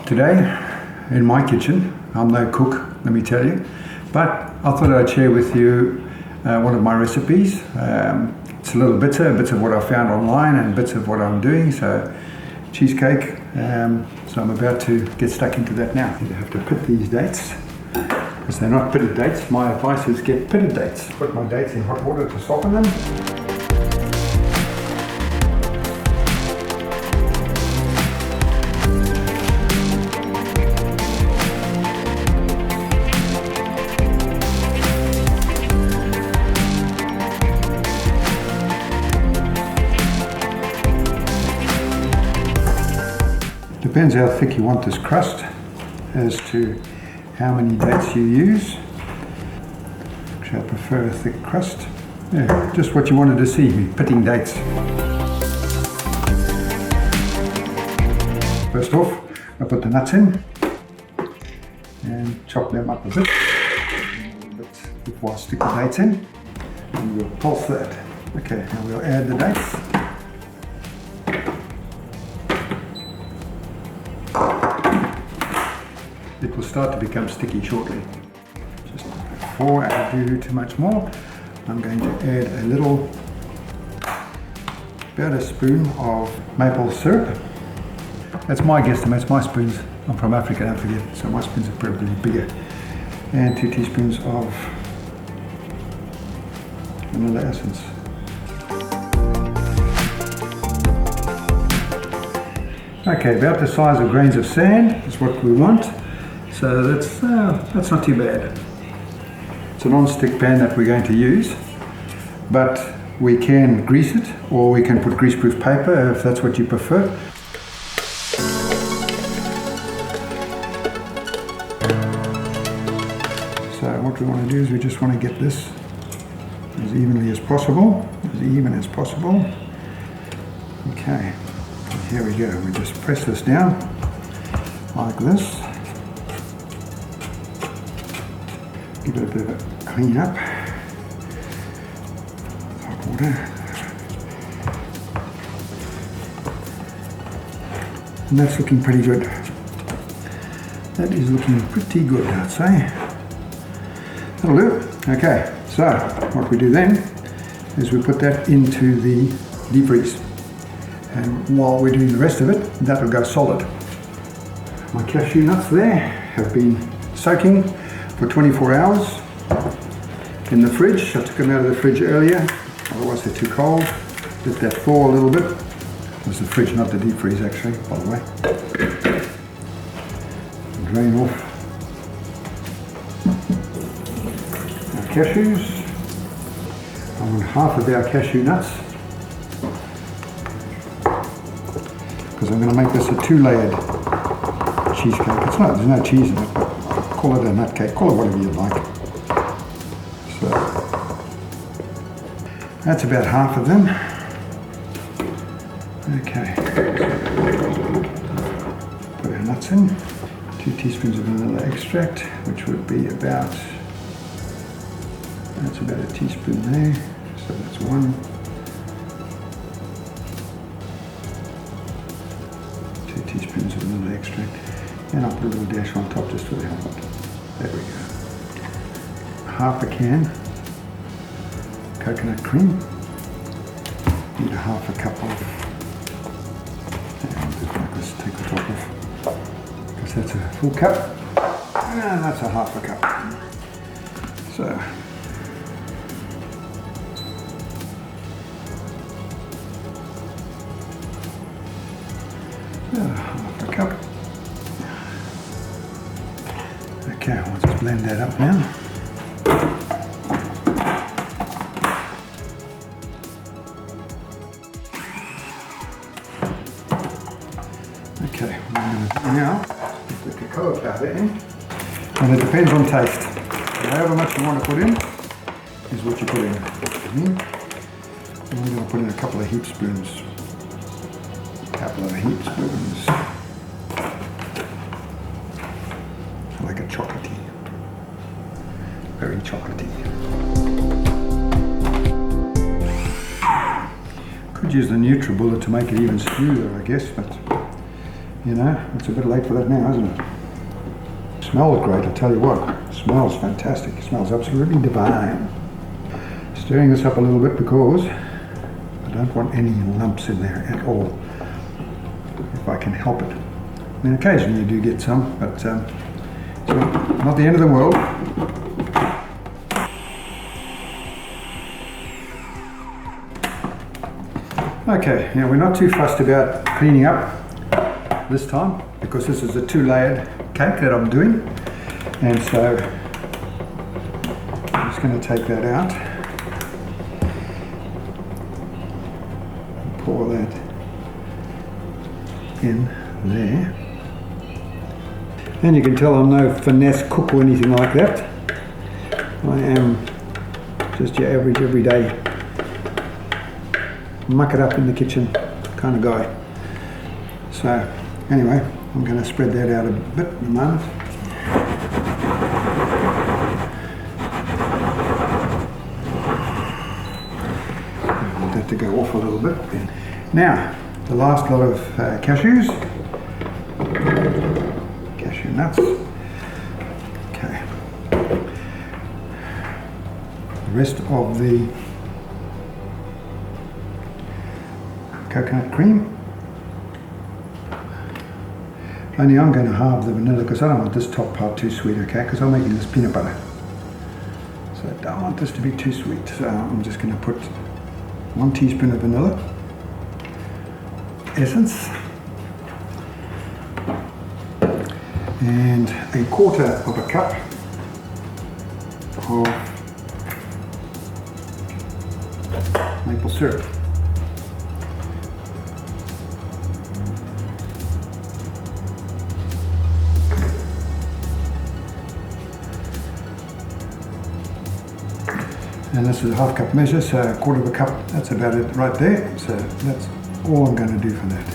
Today, in my kitchen, I'm no cook, let me tell you, but I thought I'd share with you one of my recipes. It's a little bits of what I found online and bits of what I'm doing, so cheesecake. So I'm about to get stuck into that now. You have to pit these dates, because they're not pitted dates. My advice is get pitted dates. Put my dates in hot water to soften them. Depends how thick you want this crust as to how many dates you use. Actually, I prefer a thick crust. Yeah, just what you wanted to see, me pitting dates. First off, I put the nuts in and chop them up a bit before I stick the dates in. And we'll pulse that. Okay, now we'll add the dates. It will start to become sticky shortly. Just before I do too much more, I'm going to add a little, about a spoon of maple syrup. That's my guesstimate, my spoons. I'm from Africa, don't forget, so my spoons are probably bigger. And 2 teaspoons of vanilla essence. Okay, about the size of grains of sand is what we want. So that's not too bad. It's a non-stick pan that we're going to use, but we can grease it, or we can put greaseproof paper if that's what you prefer. So what we want to do is we just want to get this as evenly as possible, as even as possible. Okay, here we go. We just press this down like this. Give it a bit of a clean up. Hot water. And that's looking pretty good. That is looking pretty good, I'd say. That'll do. Okay, so what we do then is we put that into the deep freeze. And while we're doing the rest of it, that will go solid. My cashew nuts there have been soaking for 24 hours in the fridge. I took them out of the fridge earlier, otherwise they're too cold. Let that thaw a little bit. It was the fridge, not the deep freeze actually, by the way. Drain off our cashews. I want half of our cashew nuts, because I'm going to make this a 2-layered cheesecake. It's not, there's no cheese in it, but call it a nut cake, call it whatever you'd like. So that's about half of them. Okay, put our nuts in. 2 teaspoons of vanilla extract, which would be about, that's about a teaspoon there. So that's 1. 2 teaspoons of vanilla extract. And I'll put a little dash on top just for the hell of it. There we go. Half a can coconut cream. Need a half a cup of, and let's take the top off, because that's a full cup, and that's a half a cup. So, half a cup. Okay, we'll just blend that up now. Okay, what I'm going to do now is the cocoa powder in, and it depends on taste. However much you want to put in is what you put in. And I'm going to put in a couple of heap spoons. Like a chocolatey, very chocolatey. Could use the NutriBullet to make it even smoother, I guess, but You know, it's a bit late for that now, isn't it? Smells great, I tell you what. Smells fantastic. It smells absolutely divine. Stirring this up a little bit because I don't want any lumps in there at all, if I can help it. I mean, occasionally you do get some, but it's not the end of the world. Okay, now we're not too fussed about cleaning up this time because this is a 2-layered cake that I'm doing, and so I'm just going to take that out and pour that in there. And you can tell I'm no finesse cook or anything like that. I am just your average everyday muck it up in the kitchen kind of guy. So anyway, I'm going to spread that out a bit in a moment. I want that to go off a little bit. Now, the last lot of cashew nuts. Okay. The rest of the coconut cream. Only I'm going to halve the vanilla because I don't want this top part too sweet, okay? Because I'm making this peanut butter. So I don't want this to be too sweet. So I'm just going to put 1 teaspoon of vanilla essence and 1/4 of a cup of maple syrup. And this is a 1/2 cup measure, so 1/4 of a cup, that's about it right there. So that's all I'm going to do for that.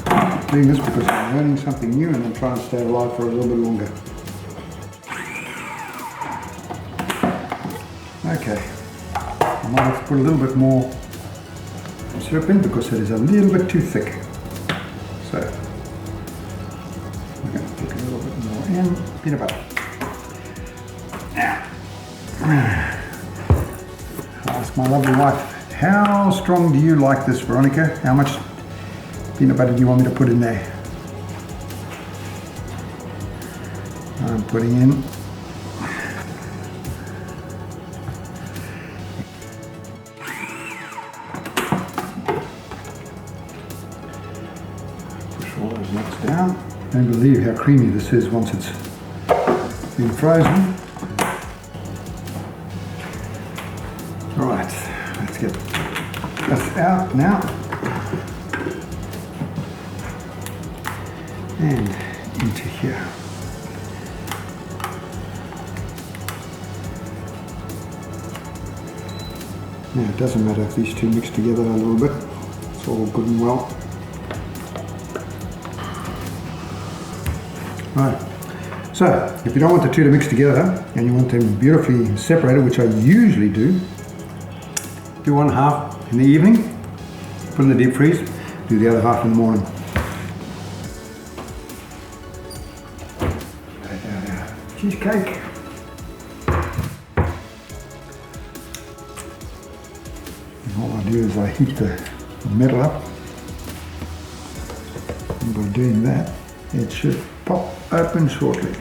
I'm doing this because I'm learning something new and I'm trying to stay alive for a little bit longer. Okay, I might have to put a little bit more syrup in because it is a little bit too thick. So we're going to put a little bit more in peanut butter. Now, I'll ask my lovely wife, how strong do you like this, Veronica? How much peanut butter do you want me to put in there? I'm putting in push all those nuts down. Don't believe how creamy this is once it's been frozen. Right, let's get this out now. And into here. Now it doesn't matter if these two mix together a little bit, it's all good and well. Right, so if you don't want the two to mix together and you want them beautifully separated, which I usually do 1/2 in the evening, put in the deep freeze, do the other half in the morning. Cheesecake. And all I do is I heat the metal up, and by doing that it should pop open shortly.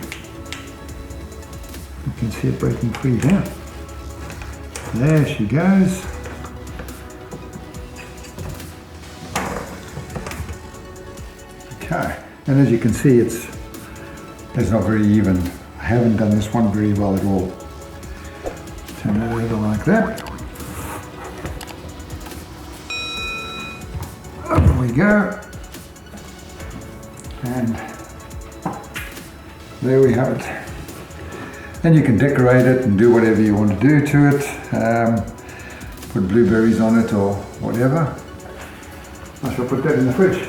You can see it breaking free here. There she goes. Okay, and as you can see it's not very even. I haven't done this one very well at all. Turn it over like that. There we go. And there we have it. And you can decorate it and do whatever you want to do to it. Put blueberries on it or whatever. I shall put that in the fridge.